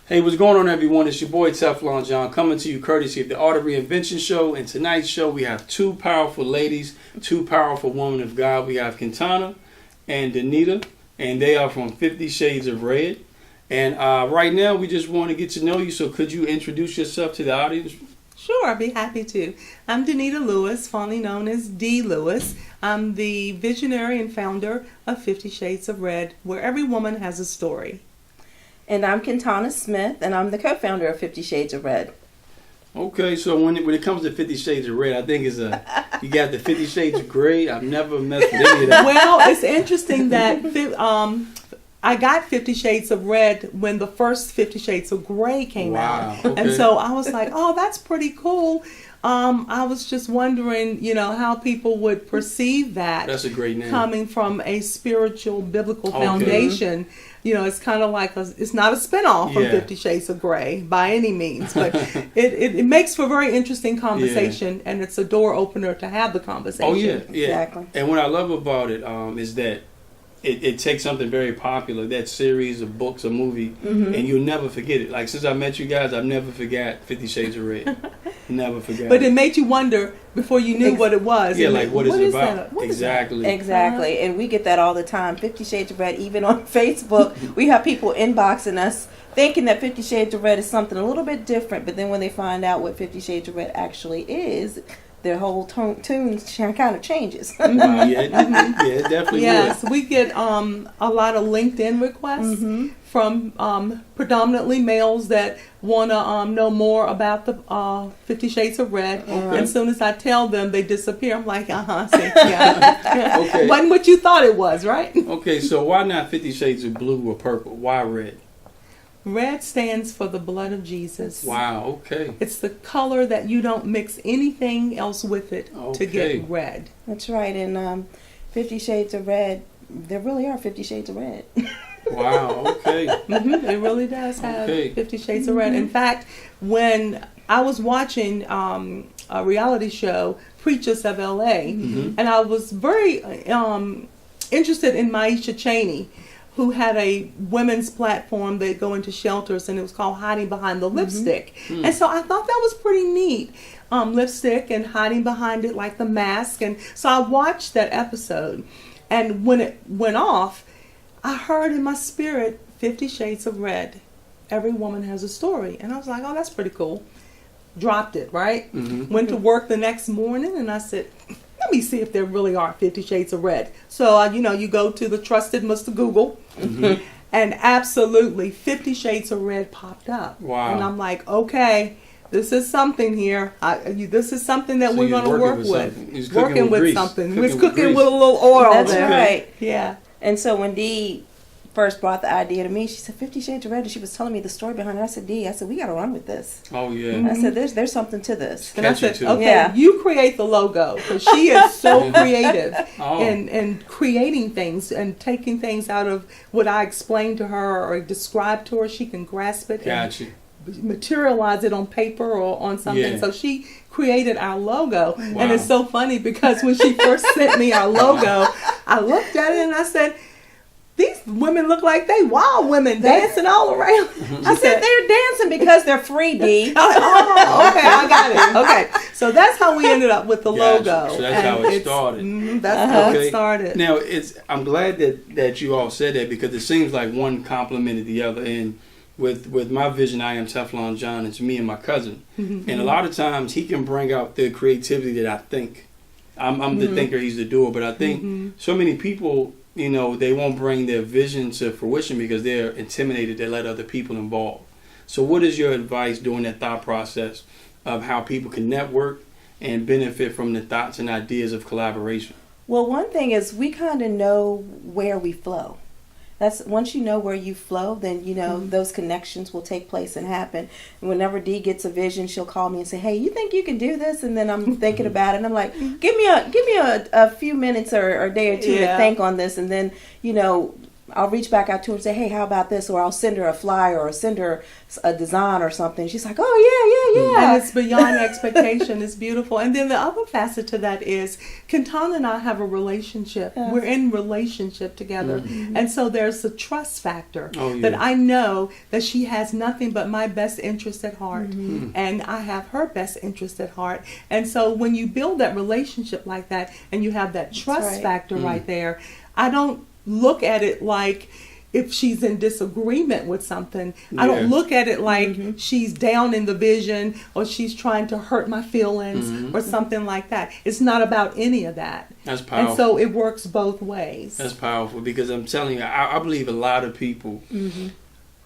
Hey, what's going on, everyone? It's your boy TeflonJohn coming to you courtesy of the Art of Reinvention Show. And tonight's show, we have two powerful ladies, two powerful women of God. We have Kentonna and Denita, and they are from 50 Shades of Red. And right now, we just want to get to know you. So could you introduce yourself to the audience? Sure, I'd be happy to. I'm Denita Lewis, fondly known as D. Lewis. I'm the visionary and founder of 50 Shades of Red, where every woman has a story. And I'm Kentonna Smith, and I'm the co-founder of 50 Shades of Red. Okay, so when it comes to 50 Shades of Red, I think you got the 50 Shades of Gray. I've never messed with any of that. Well, it's interesting that I got 50 Shades of Red when the first 50 Shades of Gray came out. Okay. And so I was like, oh, that's pretty cool. I was just wondering, how people would perceive that. That's a great name. Coming from a spiritual, biblical foundation. It's kind of like it's not a spinoff from 50 Shades of Grey by any means, but it makes for very interesting conversation, and it's a door opener to have the conversation. Oh, yeah. Exactly. And what I love about it is that it takes something very popular, that series of books or movie, and you'll never forget it. Like, since I met you guys, I've never forgot 50 Shades of Red. Never forgot. But it made you wonder before you knew what it was. Yeah, like, what is it about? What Exactly. Exactly. And we get that all the time. 50 Shades of Red, even on Facebook, we have people inboxing us thinking that 50 Shades of Red is something a little bit different, but then when they find out what 50 Shades of Red actually is, their whole tune kind of changes. Yeah, it definitely Yes, would. we get a lot of LinkedIn requests from predominantly males that want to know more about the 50 Shades of Red. And as soon as I tell them, they disappear. I'm like, Okay. Wasn't what you thought it was, right? Okay, so why not 50 Shades of Blue or Purple? Why red? Red stands for the blood of Jesus. Wow, okay. It's the color that you don't mix anything else with it to get red. That's right. And 50 Shades of Red, there really are 50 Shades of Red. Wow, okay. It really does have 50 Shades of Red. In fact, when I was watching a reality show, Preachers of L.A., and I was very interested in Maisha Cheney, who had a women's platform. They go into shelters, and it was called Hiding Behind the Lipstick. And so I thought that was pretty neat. Lipstick and hiding behind it like the mask. And so I watched that episode. And when it went off, I heard in my spirit, 50 Shades of Red. Every woman has a story. And I was like, oh, that's pretty cool. Dropped it, right? Went to work the next morning, and I said, let me see if there really are 50 Shades of Red. So, you go to the trusted Mr. Google, and absolutely 50 Shades of Red popped up. Wow. And I'm like, okay, this is something here. This is something that we're going to work with. Working with something. We're cooking with a little oil. That's there. right. Yeah. And so when Dee first brought the idea to me, she said 50 Shades of Red, and she was telling me the story behind it. I said, Dee, we got to run with this. Oh, yeah. I said, there's something to this. And I said, okay, you create the logo, because she is so creative in creating things and taking things out of what I explained to her or described to her. She can grasp it and materialize it on paper or on something. So she created our logo. And it's so funny because when she first sent me our logo, I looked at it and I said, these women look like they wild women dancing all around. I said, they're dancing because they're free, Dee. Okay, I got it. Okay, so that's how we ended up with the logo. So that's how it started. That's how it started. Now, I'm glad that you all said that, because it seems like one complemented the other. And with my vision, I am TeflonJohn. It's me and my cousin. And a lot of times he can bring out the creativity that I think. I'm the thinker, he's the doer. But I think so many people, they won't bring their vision to fruition because they're intimidated to let other people involved. So what is your advice during that thought process of how people can network and benefit from the thoughts and ideas of collaboration? Well, one thing is we kind of know where we flow. That's once you know where you flow, then those connections will take place and happen. And whenever Dee gets a vision, she'll call me and say, "Hey, you think you can do this?" And then I'm thinking about it, and I'm like, "Give me a few minutes or a day or two to think on this." And then I'll reach back out to her and say, hey, how about this? Or I'll send her a flyer or send her a design or something. She's like, oh, yeah. And it's beyond expectation. It's beautiful. And then the other facet to that is Kentonna and I have a relationship. Yes. We're in relationship together. Mm-hmm. And so there's a trust factor that I know that she has nothing but my best interest at heart. Mm-hmm. And I have her best interest at heart. And so when you build that relationship like that and you have that trust factor right there, I don't look at it like if she's in disagreement with something. I don't look at it like she's down in the vision or she's trying to hurt my feelings or something like that. It's not about any of that. That's powerful. And so it works both ways. That's powerful, because I'm telling you, I believe a lot of people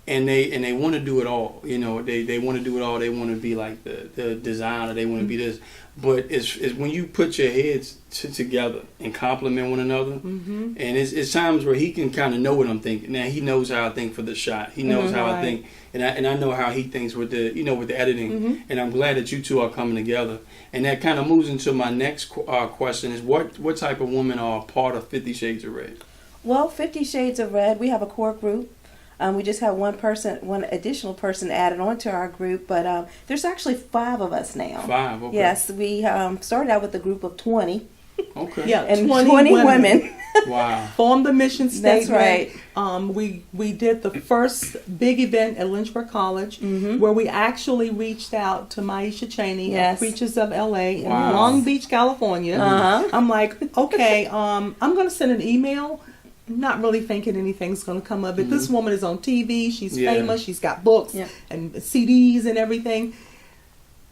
and they want to do it all. You know, they want to do it all. They want to be like the designer. They want to be this. But it's when you put your heads together and complement one another, and it's times where he can kind of know what I'm thinking. Now he knows how I think for the shot. He knows how I think, and I know how he thinks with the with the editing. And I'm glad that you two are coming together. And that kind of moves into my next question: is what type of women are part of 50 Shades of Red? Well, 50 Shades of Red, we have a core group. We just have one additional person added onto our group, but there's actually 5 of us now. 5, okay. Yes, we started out with a group of 20. Okay. Yeah, and 20 women. Wow. Formed the mission statement. That's right. We did the first big event at Lynchburg College, where we actually reached out to Maisha Cheney of Preachers of LA in Long Beach, California. I'm like, okay, I'm going to send an email. Not really thinking anything's going to come of it. This woman is on TV. She's famous. She's got books and CDs and everything.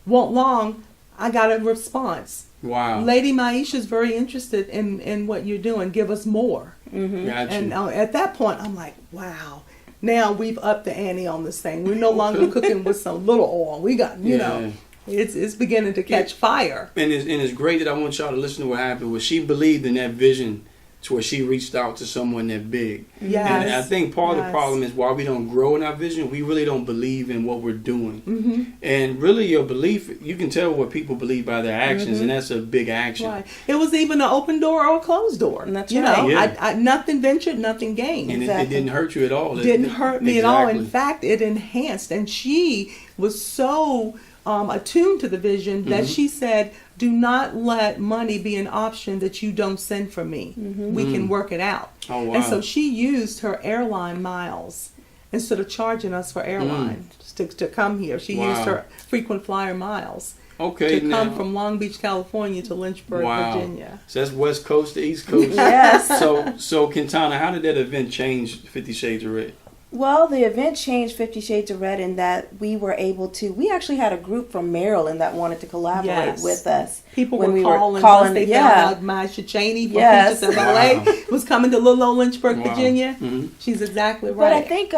Won't long, I got a response. Wow. Lady Maisha's very interested in what you're doing. Give us more. Gotcha. And at that point, I'm like, wow. Now we've upped the ante on this thing. We're no longer cooking with some little oil. We got, you know, it's beginning to catch fire. And it's great that I want y'all to listen to what happened. Was she believed in that vision to where she reached out to someone that big. Yes. And I think part of the problem is why we don't grow in our vision, we really don't believe in what we're doing. And really your belief, you can tell what people believe by their actions, and that's a big action. Right. It was even an open door or a closed door. And that's you know, I nothing ventured, nothing gained. And it didn't hurt you at all. It didn't hurt me at all. In fact, it enhanced. And she was so attuned to the vision that she said, do not let money be an option that you don't send for me. We can work it out. Oh, wow. And so she used her airline miles instead of charging us for airline to come here. She used her frequent flyer miles to come from Long Beach, California to Lynchburg, Virginia. So that's West Coast to East Coast. Yes. So Kentonna, how did that event change 50 Shades of Red? Well, the event changed 50 Shades of Red in that we were able to, we actually had a group from Maryland that wanted to collaborate with us. People were calling once they found out Maisha Cheney from Preachers of LA was coming to little old Lynchburg, Virginia. She's exactly right. But I think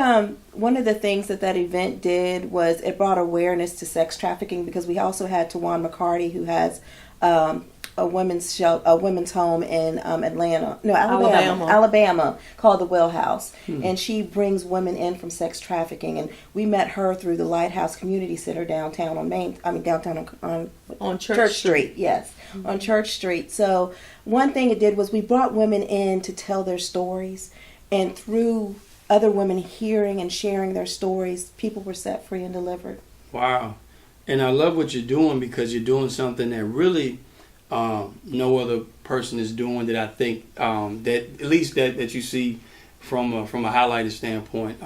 one of the things that event did was it brought awareness to sex trafficking, because we also had Tawan McCarty, who has a women's home in Alabama called the Well House, and she brings women in from sex trafficking. And we met her through the Lighthouse Community Center downtown on Church Street. Yes, on Church Street. So one thing it did was we brought women in to tell their stories, and through other women hearing and sharing their stories, people were set free and delivered. Wow, and I love what you're doing, because you're doing something that really no other person is doing, that I think that at least that you see from a highlighted standpoint.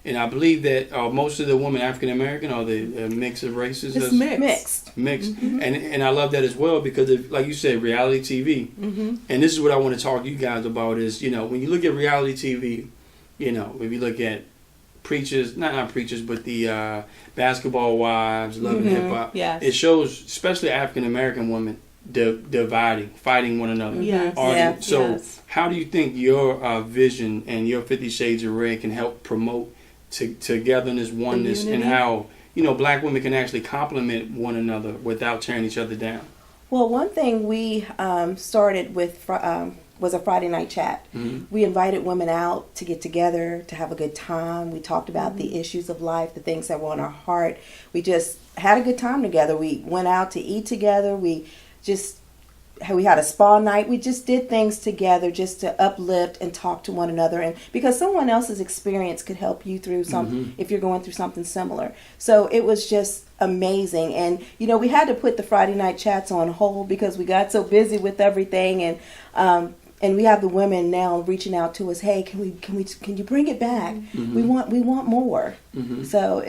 And I believe that most of the women African American, or the mix of races. It's mixed. And I love that as well, because like you said, reality TV. And this is what I want to talk to you guys about is, when you look at reality TV, if you look at preachers, not preachers, but the Basketball Wives, Love and Hip Hop. Yes. It shows, especially African American women, dividing, fighting one another. Yes. So how do you think your vision and your 50 Shades of Red can help promote togetherness, oneness, and how black women can actually complement one another without tearing each other down? Well, one thing we started with was a Friday night chat. We invited women out to get together, to have a good time. We talked about the issues of life, the things that were on our heart. We just had a good time together. We went out to eat together. We just we had a spa night. We just did things together just to uplift and talk to one another, and because someone else's experience could help you through some if you're going through something similar. So it was just amazing. And we had to put the Friday night chats on hold because we got so busy with everything, and we have the women now reaching out to us. Hey, can you bring it back? We want more. So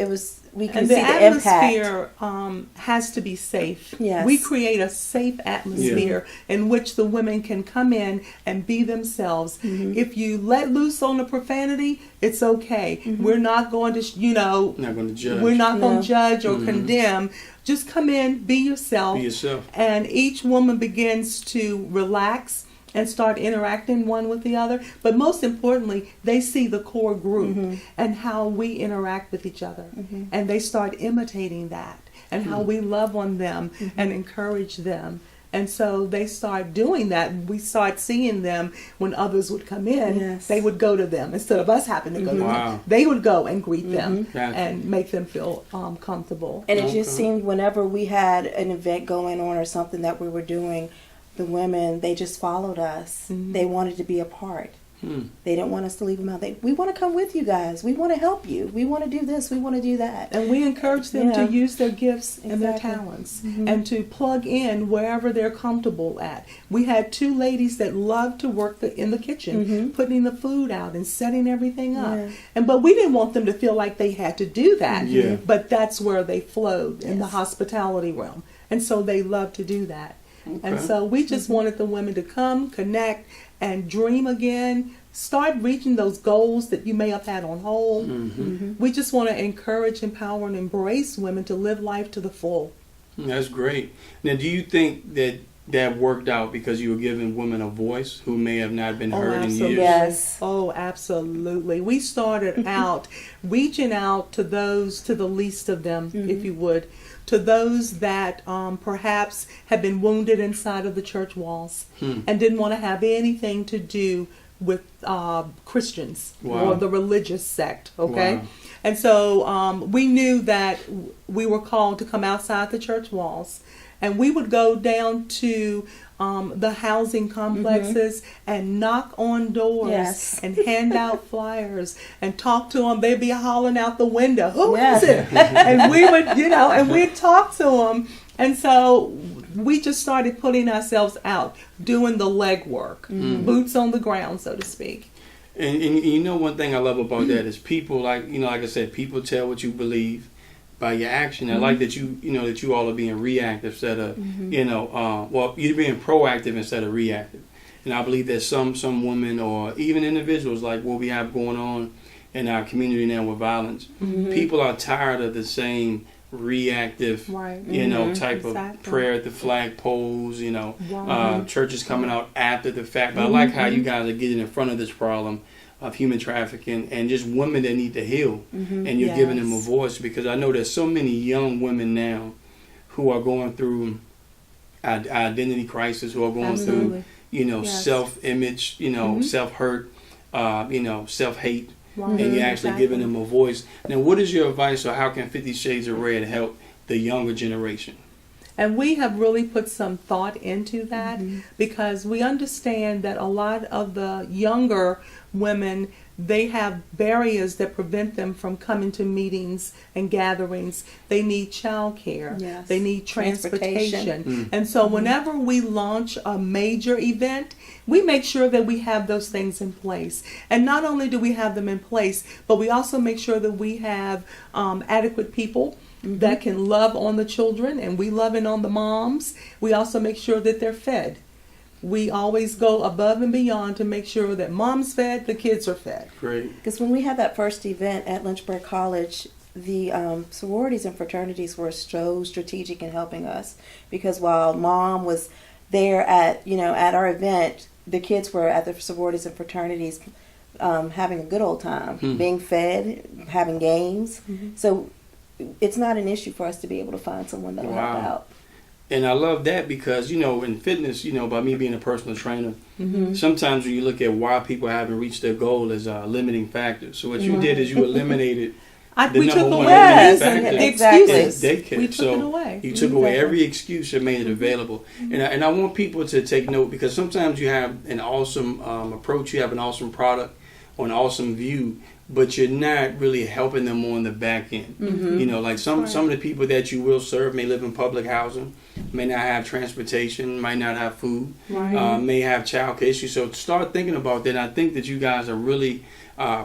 we can see the impact. The atmosphere has to be safe. Yes. We create a safe atmosphere in which the women can come in and be themselves. If you let loose on the profanity, it's okay. We're not going to, not going to judge. We're not going to judge or condemn. Just come in, be yourself. Be yourself. And each woman begins to relax and start interacting one with the other. But most importantly, they see the core group and how we interact with each other. And they start imitating that and how we love on them and encourage them. And so they start doing that. We start seeing them when others would come in. They would go to them instead of us having to go to them. They would go and greet them and make them feel comfortable. And it just seemed whenever we had an event going on or something that we were doing, the women, they just followed us. They wanted to be a part. They didn't want us to leave them out. We want to come with you guys. We want to help you. We want to do this. We want to do that. And we encourage them to use their gifts and their talents and to plug in wherever they're comfortable at. We had 2 ladies that loved to work in the kitchen, putting the food out and setting everything up. But we didn't want them to feel like they had to do that. But that's where they flowed in the hospitality realm. And so they loved to do that. And so we just wanted the women to come, connect, and dream again. Start reaching those goals that you may have had on hold. We just want to encourage, empower, and embrace women to live life to the full. That's great. Now, do you think that worked out because you were giving women a voice who may have not been heard in years? Yes. Oh, absolutely. We started out reaching out to the least of them, if you would, to those that perhaps had been wounded inside of the church walls and didn't want to have anything to do with Christians or the religious sect, okay? And so we knew that we were called to come outside the church walls, and we would go down to the housing complexes and knock on doors and hand out flyers and talk to them. They'd be hollering out the window, "Who is it?" And we would, and we'd talk to them. And so we just started putting ourselves out, doing the legwork, boots on the ground, so to speak. And one thing I love about that is people, like I said, people tell what you believe by your action. I like that that you all are being reactive instead of you're being proactive instead of reactive. And I believe that some women or even individuals, like what we have going on in our community now with violence, people are tired of the same reactive type of prayer at the flagpoles, churches coming out after the fact. But I like how you guys are getting in front of this problem of human trafficking and just women that need to heal, and you're giving them a voice, because I know there's so many young women now who are going through identity crisis, who are going through self-image, self-hurt, self-hate, and you're actually giving them a voice. Now, what is your advice, or how can 50 Shades of Red help the younger generation? And we have really put some thought into that because we understand that a lot of the younger women, they have barriers that prevent them from coming to meetings and gatherings. They need childcare. Yes. They need transportation. And so whenever we launch a major event, we make sure that we have those things in place. And not only do we have them in place, but we also make sure that we have adequate people that can love on the children, and we loving on the moms. We also make sure that they're fed. We always go above and beyond to make sure that mom's fed, the kids are fed. Great. Because when we had that first event at Lynchburg College, the sororities and fraternities were so strategic in helping us, because while mom was there at our event, the kids were at the sororities and fraternities having a good old time, being fed, having games. So it's not an issue for us to be able to find someone that will help out. And I love that because, in fitness, by me being a personal trainer, sometimes when you look at why people haven't reached their goal as a limiting factor. So what you did is you eliminated We took number one away manufacturer the Exactly. excuses. Daycare. We took So it away. you took away Exactly. every excuse and made it available. And I want people to take note, because sometimes you have an awesome approach, you have an awesome product or an awesome view, but you're not really helping them on the back end. You know, like some of the people that you will serve may live in public housing, may not have transportation, might not have food, may have child care issues. So start thinking about that. And I think that you guys are really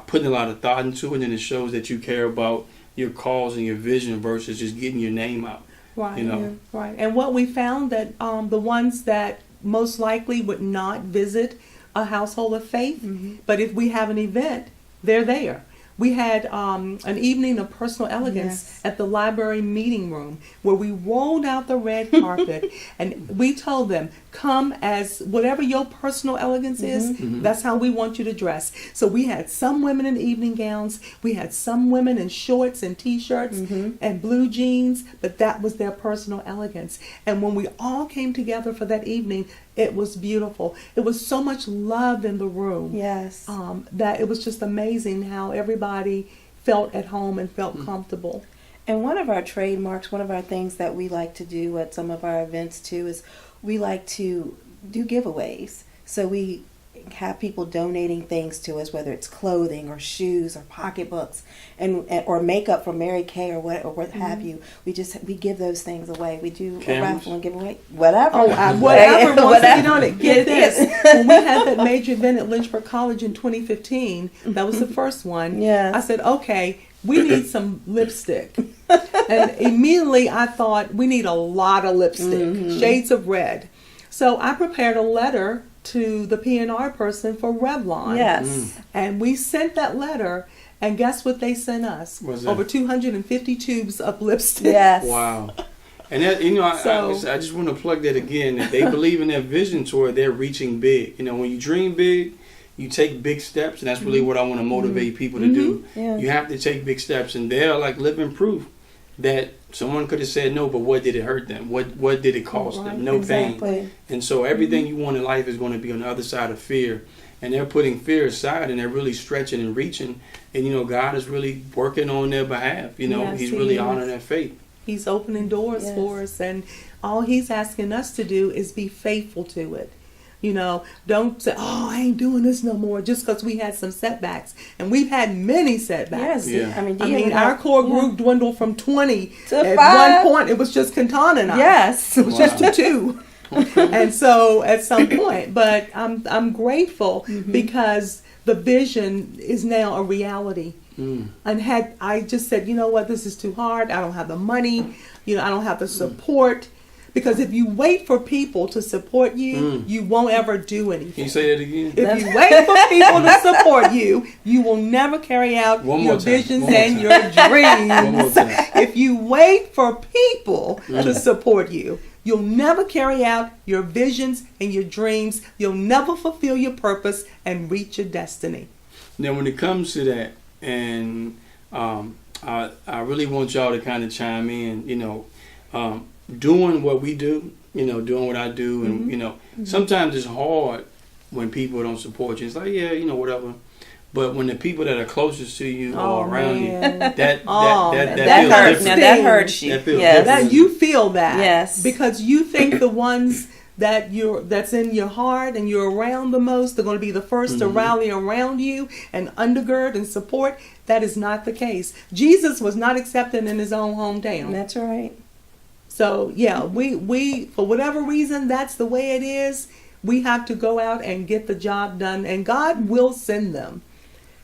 putting a lot of thought into it, and it shows that you care about your cause and your vision versus just getting your name out. Right. You know. Right. And what we found that the ones that most likely would not visit a household of faith, but if we have an event, they're there. We had an evening of personal elegance at the library meeting room where we rolled out the red carpet and we told them, come as whatever your personal elegance is, that's how we want you to dress. So we had some women in evening gowns, we had some women in shorts and t-shirts and blue jeans, but that was their personal elegance. And when we all came together for that evening, it was beautiful. It was so much love in the room. Yes. That it was just amazing how everybody felt at home and felt comfortable. And one of our trademarks, one of our things that we like to do at some of our events too, is we like to do giveaways. So we have people donating things to us, whether it's clothing or shoes or pocketbooks or makeup from Mary Kay or what have you. We give those things away. We do a raffle and give away whatever. Whatever wants to get on it. Get this. When we had that major event at Lynchburg College in 2015, that was the first one. Yes. I said, okay, we need some lipstick. And immediately I thought, we need a lot of lipstick, shades of red. So I prepared a letter to the P&R person for Revlon. Yes. And we sent that letter, and guess what they sent us? Over 250 tubes of lipstick. Yes. Wow. And that, you know, I just want to plug that again. That they believe in their vision toward they're reaching big. You know, when you dream big, you take big steps, and that's really what I want to motivate people to do. Yeah. You have to take big steps, and they're like living proof that someone could have said no, but what did it hurt them? What did it cost them? No pain. And so everything you want in life is going to be on the other side of fear. And they're putting fear aside, and they're really stretching and reaching. And, you know, God is really working on their behalf. You know, He's really honoring their faith. He's opening doors for us, and all He's asking us to do is be faithful to it. You know, don't say, oh, I ain't doing this no more, just because we had some setbacks. And we've had many setbacks. Yes. Yeah. I mean, our core group dwindled from 20 to at 5. one point. It was just Kentonna and I. Yes. It was just to 2. And so at some point, but I'm grateful because the vision is now a reality. And I just said, you know what, this is too hard. I don't have the money. You know, I don't have the support. Because if you wait for people to support you, you won't ever do anything. Can you say that again? If you wait for people to support you, you will never carry out your visions and your dreams. One more time. If you wait for people to support you, you'll never carry out your visions and your dreams. You'll never fulfill your purpose and reach your destiny. Now, when it comes to that, and I really want y'all to kind of chime in, you know, doing what we do, you know, doing what I do, and you know, sometimes it's hard when people don't support you. It's like, yeah, you know, whatever. But when the people that are closest to you are around you, that that feels hurts. different. Now that hurts you. That feels Yes. different. That you feel that, Yes. because you think the ones that's in your heart and you're around the most, they're going to be the first to rally around you and undergird and support. That is not the case. Jesus was not accepted in His own hometown. That's right. So yeah, we for whatever reason, that's the way it is. We have to go out and get the job done, and God will send them.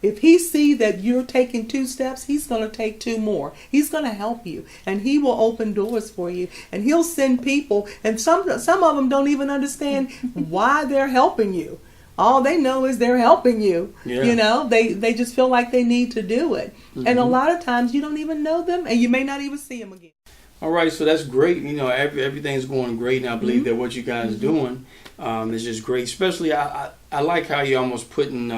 If He see that you're taking 2 steps, He's going to take 2 more. He's going to help you, and He will open doors for you, and He'll send people. And some of them don't even understand why they're helping you. All they know is they're helping you. Yeah. You know, they just feel like they need to do it. And a lot of times you don't even know them, and you may not even see them again. All right, so that's great. You know, everything's going great, and I believe that what you guys are doing is just great. Especially, I like how you're almost putting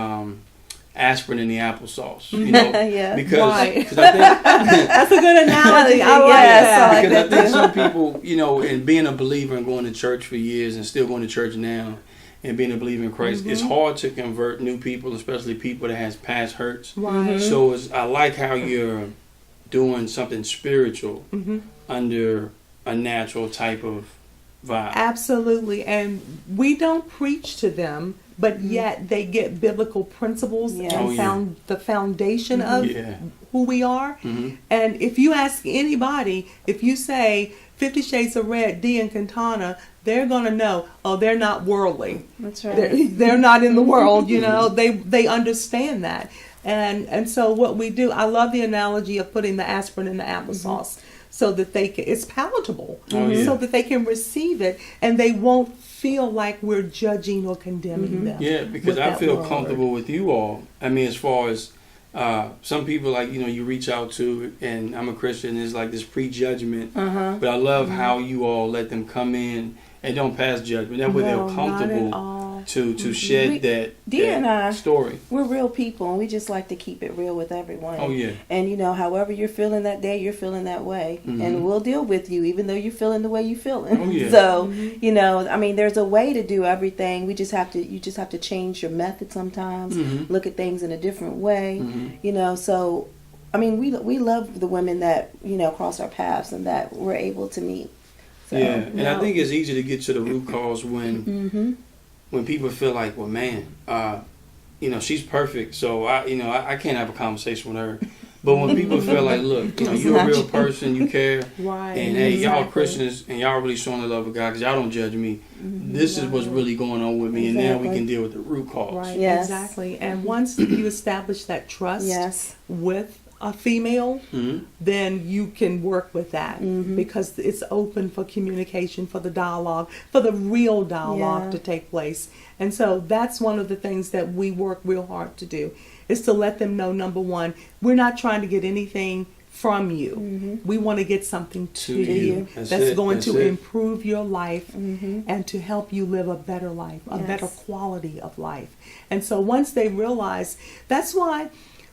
aspirin in the applesauce. You know, because I think That's a good analogy. I like that. Because I think some people, you know, and being a believer and going to church for years and still going to church now, and being a believer in Christ, it's hard to convert new people, especially people that has past hurts. Right. So I like how you're doing something spiritual under a natural type of vibe. Absolutely. And we don't preach to them, but yet they get biblical principles and the foundation of who we are. And if you ask anybody, if you say 50 Shades of Red, Dee and Kentonna, they're going to know, oh, they're not worldly. That's right. They're not in the world, you know. They understand that. And so what we do, I love the analogy of putting the aspirin in the applesauce so that it's palatable, so that they can receive it and they won't feel like we're judging or condemning them. Yeah, because I feel comfortable with you all. I mean, as far as some people, like, you know, you reach out to, and I'm a Christian, there's like this prejudgment. But I love how you all let them come in and don't pass judgment. That way they're comfortable to shed that story. We're real people, and we just like to keep it real with everyone. Oh, yeah. And, you know, however you're feeling that day, you're feeling that way. And we'll deal with you, even though you're feeling the way you're feeling. Oh, yeah. So, you know, I mean, there's a way to do everything. You just have to change your method sometimes, look at things in a different way, you know. So, I mean, we love the women that, you know, cross our paths and that we're able to meet. So, yeah, and I think it's easy to get to the root cause when people feel like, well, man, you know, she's perfect, so I can't have a conversation with her. But when people feel like, look, you know, you're a real person, you care, and hey, y'all Christians, and y'all really showing the love of God because y'all don't judge me. This is what's really going on with me, and now we can deal with the root cause. Right, exactly. And once you establish that trust with a female, then you can work with that because it's open for communication, for the dialogue, for the real dialogue to take place. And so that's one of the things that we work real hard to do, is to let them know, number one, we're not trying to get anything from you. We want to get something to you that's going to improve your life and to help you live a better life, a better quality of life. And so once they realize, that's why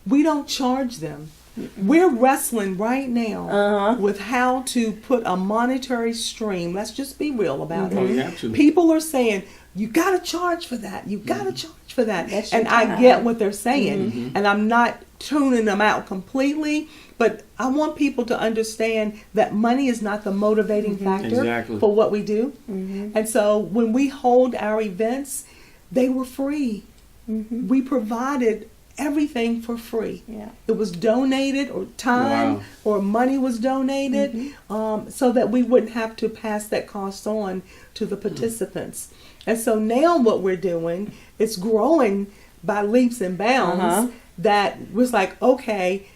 we don't charge them. We're wrestling right now with how to put a monetary stream. Let's just be real about it. People are saying, you got to charge for that. You got to charge for that. And I get what they're saying. And I'm not tuning them out completely. But I want people to understand that money is not the motivating factor for what we do. And so when we hold our events, they were free. We provided everything for free. It was donated, or time or money was donated, so that we wouldn't have to pass that cost on to the participants. And so now what we're doing is growing by leaps and bounds. That was like, okay,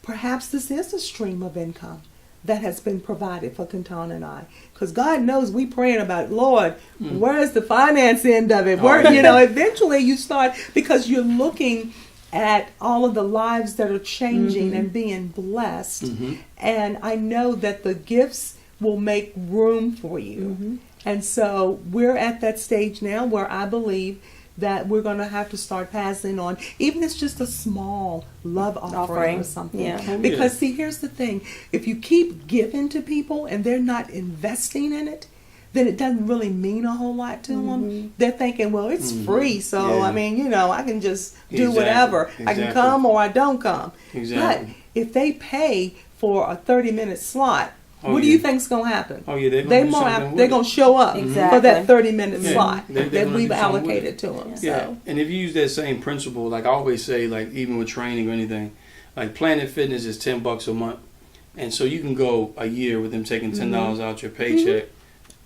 perhaps this is a stream of income that has been provided for Kentonna and I. Because God knows we praying about, Lord, where's the finance end of it? Where, you know, eventually you start, because you're looking at all of the lives that are changing and being blessed. And I know that the gifts will make room for you. And so we're at that stage now where I believe that we're going to have to start passing on, even if it's just a small love offering or something. Because see, here's the thing. If you keep giving to people and they're not investing in it, then it doesn't really mean a whole lot to them. They're thinking, well, it's free, so I mean, you know, I can just do whatever. I can come or I don't come. But if they pay for a 30-minute slot, what do you think's going to happen? They're going to show up for that 30-minute slot that we've allocated to them. So. And if you use that same principle, like I always say, like even with training or anything, like Planet Fitness is $10 a month, and so you can go a year with them taking $10 out your paycheck.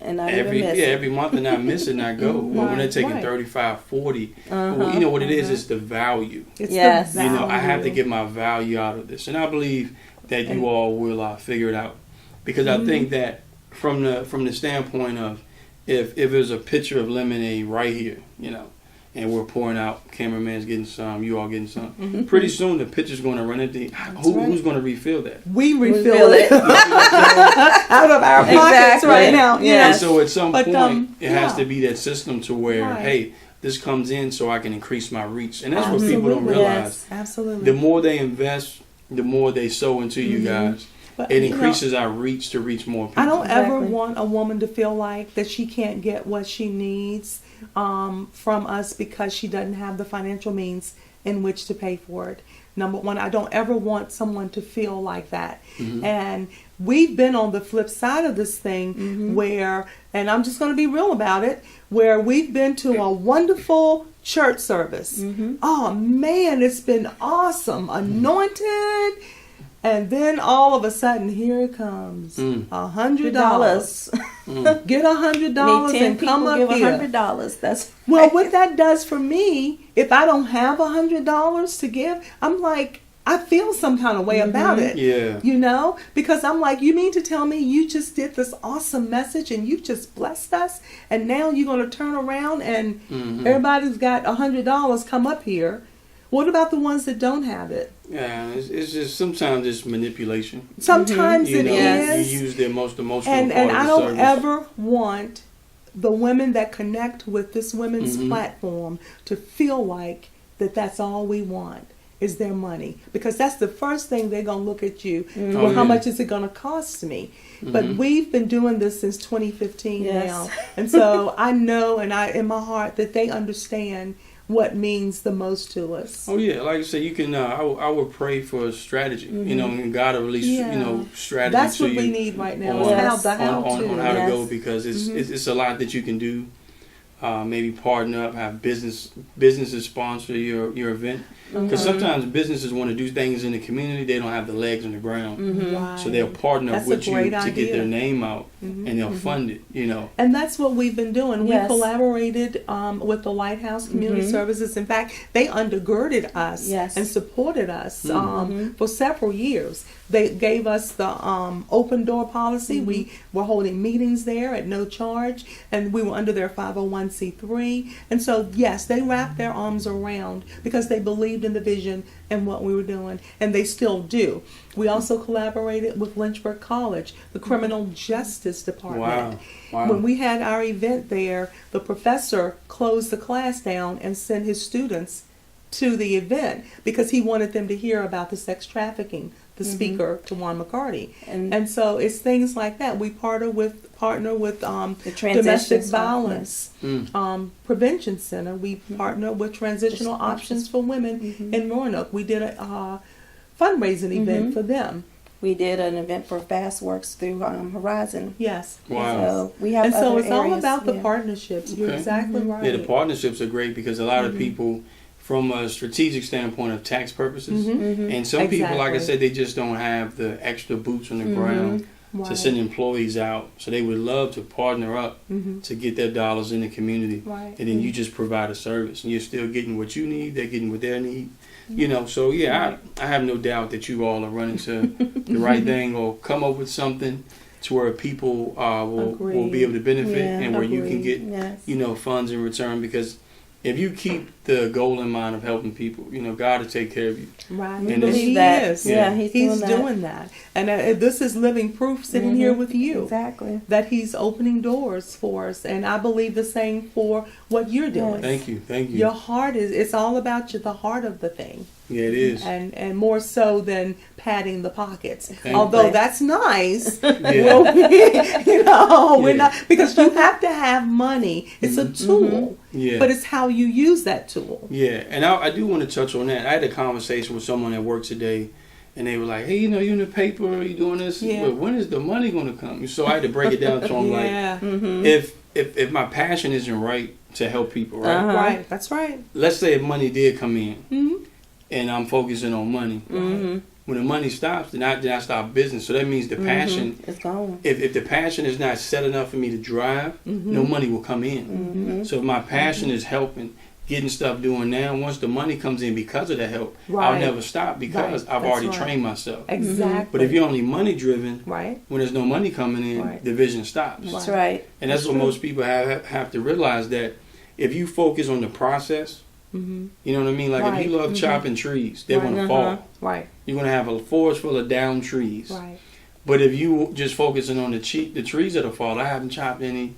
And not every month and not miss it, not go. But when they're taking 35, 40, well, you know what it is? It's the value. It's the value. You know, I have to get my value out of this, and I believe that you all will figure it out, because I think that from the standpoint of if there's a pitcher of lemonade right here, you know, and we're pouring out, cameraman's getting some, you all getting some. Pretty soon the pitcher's going to run empty. Who's going to refill that? We refill it out of our pockets right now. And so at some point it has to be that system to where, hey, this comes in so I can increase my reach. And that's what people don't realize. Absolutely. The more they invest, the more they sow into you guys. But, it increases our reach to reach more people. I don't ever want a woman to feel like that she can't get what she needs from us because she doesn't have the financial means in which to pay for it. Number one, I don't ever want someone to feel like that. Mm-hmm. And we've been on the flip side of this thing where, and I'm just going to be real about it, where we've been to a wonderful church service. Oh man, it's been awesome, anointed. And then all of a sudden, here it comes, $100. Get $100 and come up give here. $100. That's Well, what that does for me, if I don't have $100 to give, I'm like, I feel some kind of way about it. Yeah. You know, because I'm like, you mean to tell me you just did this awesome message and you just blessed us, and now you're going to turn around and everybody's got $100 come up here. What about the ones that don't have it? Yeah, it's just sometimes it's manipulation. Sometimes it is. You use the most emotional And part of I the don't service. ever want the women that connect with this women's platform to feel like that that's all we want is their money. Because that's the first thing they're going to look at you. Well, how much is it going to cost me? But we've been doing this since 2015 now. And so I know in my heart that they understand what means the most to us. Oh yeah, like I said, you can. I would pray for a strategy. You know, and God will release strategy. That's to what you we need right now. on, Is how on how to go, because it's a lot that you can do. Maybe partner up, have businesses sponsor your event. Because sometimes businesses want to do things in the community, they don't have the legs on the ground. Right. So they'll partner That's with a you great to get idea. their name out, and they'll fund it. You know. And that's what we've been doing. Yes. We collaborated with the Lighthouse Community Services. In fact, they undergirded us and supported us for several years. They gave us the open door policy. We were holding meetings there at no charge, and we were under their 501c3. And so, yes, they wrapped their arms around because they believed in the vision and what we were doing, and they still do. We also collaborated with Lynchburg College, the Criminal Justice Department. Wow. When we had our event there, the professor closed the class down and sent his students to the event because he wanted them to hear about the sex trafficking, the speaker, Tawan McCarty. And so it's things like that. We partner with the domestic violence prevention center. We partner with transitional options for women in Roanoke. We did a fundraising event for them. We did an event for Fast Works through Horizon. Yes. Wow. So we have And so it's all areas, about the partnerships. You're exactly right. Yeah, the partnerships are great because a lot of people, from a strategic standpoint of tax purposes, and some people, like I said, they just don't have the extra boots on the ground to send employees out. So they would love to partner up to get their dollars in the community. Right. And then you just provide a service. And you're still getting what you need, they're getting what they need. You know, so yeah, I have no doubt that you all are running to the right thing or come up with something to where people will be able to benefit and where you can get, funds in return. Because if you keep the goal in mind of helping people, God will take care of you. Right. And He that. is. Yeah, he's doing that. And this is living proof sitting here with you. Exactly. That he's opening doors for us. And I believe the same for what you're doing. Thank you. Your heart it's all about the heart of the thing. Yeah, it is. And more so than padding the pockets. Thank Although you. that's nice. Yeah. We're not, because you have to have money. It's a tool. Yeah. But it's how you use that tool. Yeah, and I do want to touch on that. I had a conversation with someone at work today, and they were like, hey, you in the paper, you doing this? Yeah. But when is the money going to come? So I had to break it down to them like, if my passion isn't right to help people, right? Right, that's right. Let's say if money did come in, and I'm focusing on money. When the money stops, then I stop business. So that means the passion, it's gone. If the passion is not set enough for me to drive, no money will come in. So if my passion is helping, getting stuff doing now, once the money comes in because of the help, I'll never stop because I've already trained myself. Exactly. But if you're only money driven, when there's no money coming in, the vision stops. That's right. And that's what most people have to realize, that if you focus on the process, you know what I mean? Like if you love chopping trees, they're going to fall. Right. You're going to have a forest full of down trees. Right. But if you just focusing on the trees that are falling, I haven't chopped any,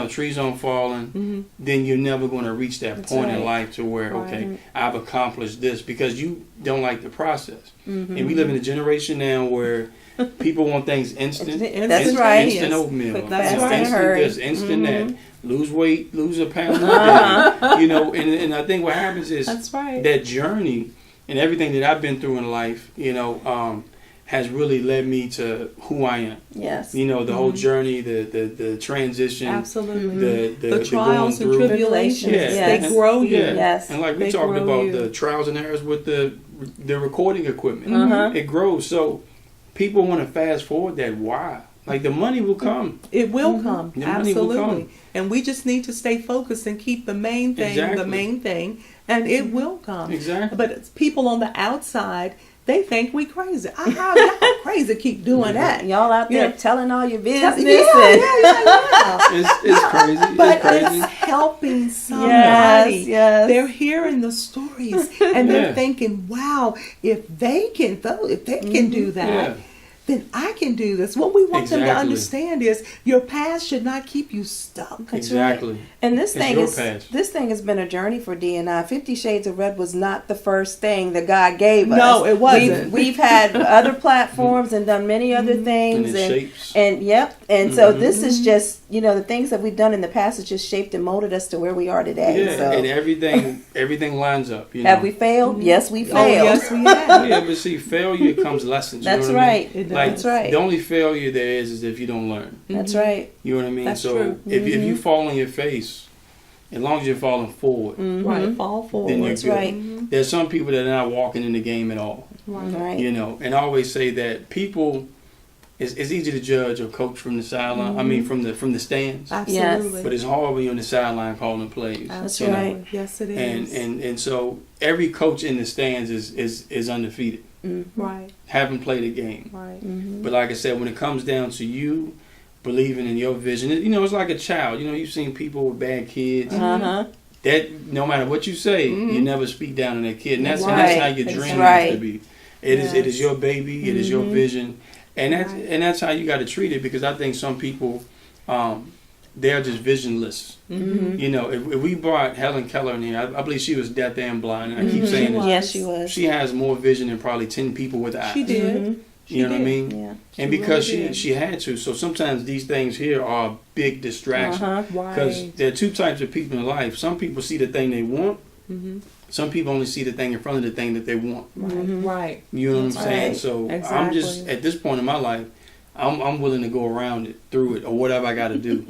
trees aren't falling, then you're never going to reach that point in life to where, okay, I've accomplished this, because you don't like the process. And we live in a generation now where people want things instant. That's right. Instant oatmeal. That's right. Instant this, instant that. Lose weight, lose a pound. And I think what happens is that's right. that journey and everything that I've been through in life, has really led me to who I am. Yes. The whole journey, the transition. Absolutely. The trials and going through. tribulations. Yes. They grow you. Yeah. Yes. And like we They talked grow about you. the trials and errors with the recording equipment. Uh-huh. It grows. So people want to fast forward that. Why? Like the money will come. It will come. The money will Absolutely. come. And we just need to stay focused and keep the main thing Exactly. the main thing, and it will come. Exactly. But it's people on the outside, they think we crazy. Y'all crazy keep doing that. Y'all out there Yeah. telling all your business. Yeah. It's crazy. But It's crazy. it's helping somebody. Yes. They're hearing the stories and they're Yeah. thinking, "Wow, if they can do that, Yeah. then I can do this." What we want them to Exactly. understand is your past should not keep you stuck. Exactly. And this It's thing your is past. this thing has been a journey for D&I. 50 Shades of Red was not the first thing that God gave us. No, it wasn't. We've had other platforms and done many other things, And it shapes. and so this is just the things that we've done in the past has just shaped and molded us to where we are today. Yeah, So and everything lines up. have we failed? Yes, we Oh, failed. yes, we have. Yeah, but see, failure comes lessons. That's you know what right. I mean? It Like, does. That's right. The only failure there is if you don't learn. That's right. You know what I mean? That's so true. if you fall on your face, as long as you're falling forward, Right, fall forward. then you're That's good. right. There's some people that are not walking in the game at all. Right. And I always say that people, it's easy to judge a coach from the sideline. I mean, from the stands. Absolutely. But it's hard when you're on the sideline calling plays. That's you know? right. Yes, it is. And so every coach in the stands is undefeated. Right, Haven't played a game. right. But like I said, when it comes down to you believing in your vision, it's like a child. You've seen people with bad kids. Uh-huh. That no matter what you say, you never speak down on that kid, and that's Right. how your That's dream right. needs to be. It is your baby. It is your vision, and that's how you got to treat it. Because I think some people, they're just visionless. If we brought Helen Keller in here, I believe she was deaf and blind, and I keep saying this. Yes, she was. She has more vision than probably 10 people with eyes. She did. You know what I mean? Yeah. And because really did. she had to, so sometimes these things here are a big distraction. Because Right. there are two types of people in life. Some people see the thing they want. Mm-hmm. Some people only see the thing in front of the thing that they want. Right. You know what I'm That's saying? right. So I'm Exactly. just at this point in my life, I'm willing to go around it, through it, or whatever I got to do.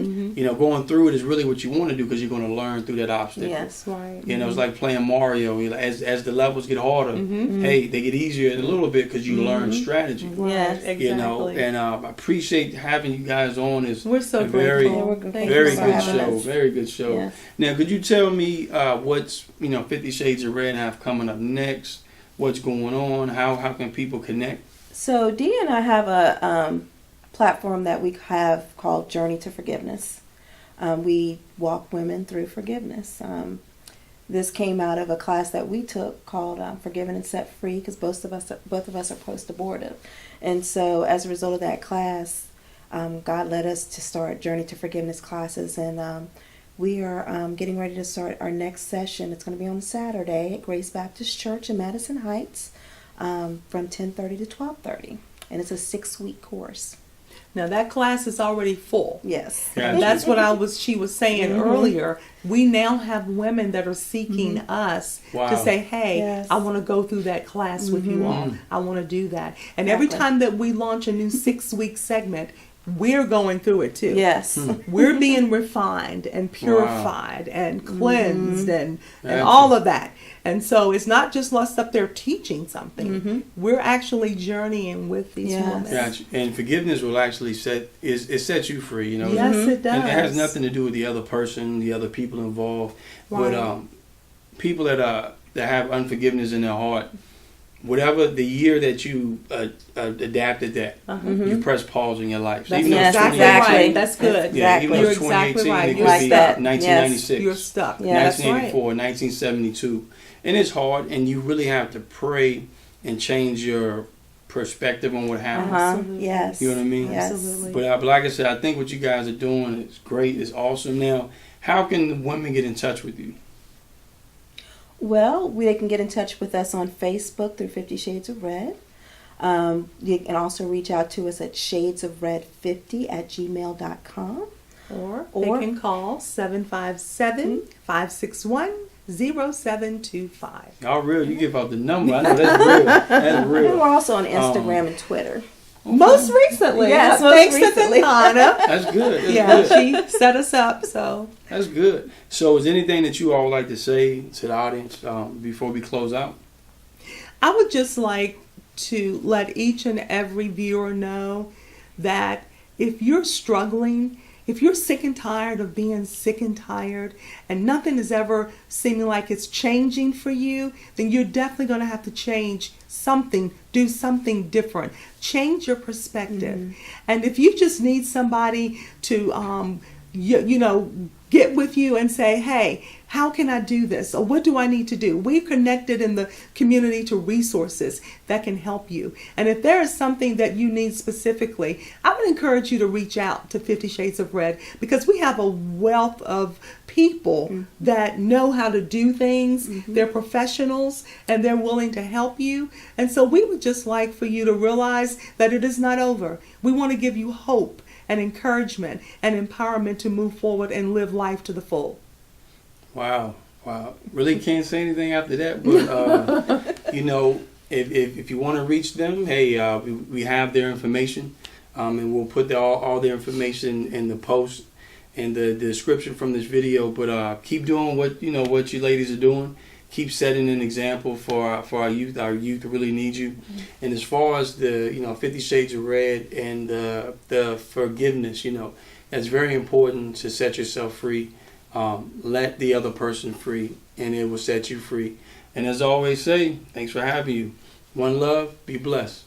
Going through it is really what you want to do because you're going to learn through that obstacle. Yes. Right. It's like playing Mario. As the levels get harder, hey, they get easier a little bit because you learn strategy. Yes. Exactly. And I appreciate having you guys on. It's We're so a very, grateful. we're Thank very you for good having show. us. Very good show. Yes. Now, could you tell me what's 50 Shades of Red have coming up next? What's going on? How can people connect? So Dee and I have a platform that we have called Journey to Forgiveness. We walk women through forgiveness. This came out of a class that we took called Forgiven and Set Free, because both of us are post-abortive. And so as a result of that class, God led us to start Journey to Forgiveness classes, and we are getting ready to start our next session. It's going to be on Saturday at Grace Baptist Church in Madison Heights from 10:30 to 12:30, and it's a 6-week course. Now that class is already full. Yes. Gotcha. And that's what she was saying earlier. We now have women that are seeking us Wow. to say, hey, Yes. I want to go through that class with you all. I want to do that. And every Exactly. time that we launch a new 6-week segment, we're going through it too. Yes. We're being refined and purified and cleansed and all of that. And so it's not just us up there teaching something. We're actually journeying with these Yes. women. Gotcha. And forgiveness will actually set you free. Yes, it does. And it has nothing to do with the other person, the other people involved. Right. But people that have unforgiveness in their heart, whatever the year that you adapted that, you press pause in your life. So That's even though it's exactly 2018, right. That's good. Yeah, even though You're it's 2018, exactly right. it You're could be that. 1996, You're stuck. Yeah, that's 1984, 1972. And it's hard, and you really have to pray and change your perspective on what happened. Absolutely. Yes. You know what I mean? Yes. Absolutely. But like I said, I think what you guys are doing is great. It's awesome. Now, how can women get in touch with you? Well, they can get in touch with us on Facebook through 50 Shades of Red. You can also reach out to us at shadesofred50@gmail.com. Or they can call 757-561-5655. 0725. Oh, real? You give out the number. I know that's real. That's real. And we're also on Instagram and Twitter. Okay. Most recently. Yes, thanks recently. to Kentonna. That's good. That's Yeah, good. she set us up, so. That's good. So is there anything that you all would like to say to the audience before we close out? I would just like to let each and every viewer know that if you're struggling, if you're sick and tired of being sick and tired and nothing is ever seeming like it's changing for you, then you're definitely going to have to change something, do something different, change your perspective. Mm-hmm. And if you just need somebody to, you know, get with you and say, hey, how can I do this? Or what do I need to do? We're connected in the community to resources that can help you. And if there is something that you need specifically, I would encourage you to reach out to 50 Shades of Red, because we have a wealth of people that know how to do things. They're professionals and they're willing to help you. And so we would just like for you to realize that it is not over. We want to give you hope and encouragement and empowerment to move forward and live life to the full. Wow. Really can't say anything after that, but you know, if you want to reach them, hey, we have their information, and we'll put all their information in the post and the description from this video. But keep doing what you ladies are doing. Keep setting an example for our youth. Our youth really need you. And as far as the 50 Shades of Red and the forgiveness, that's very important to set yourself free. Let the other person free, and it will set you free. And as I always say, thanks for having you. One love, be blessed.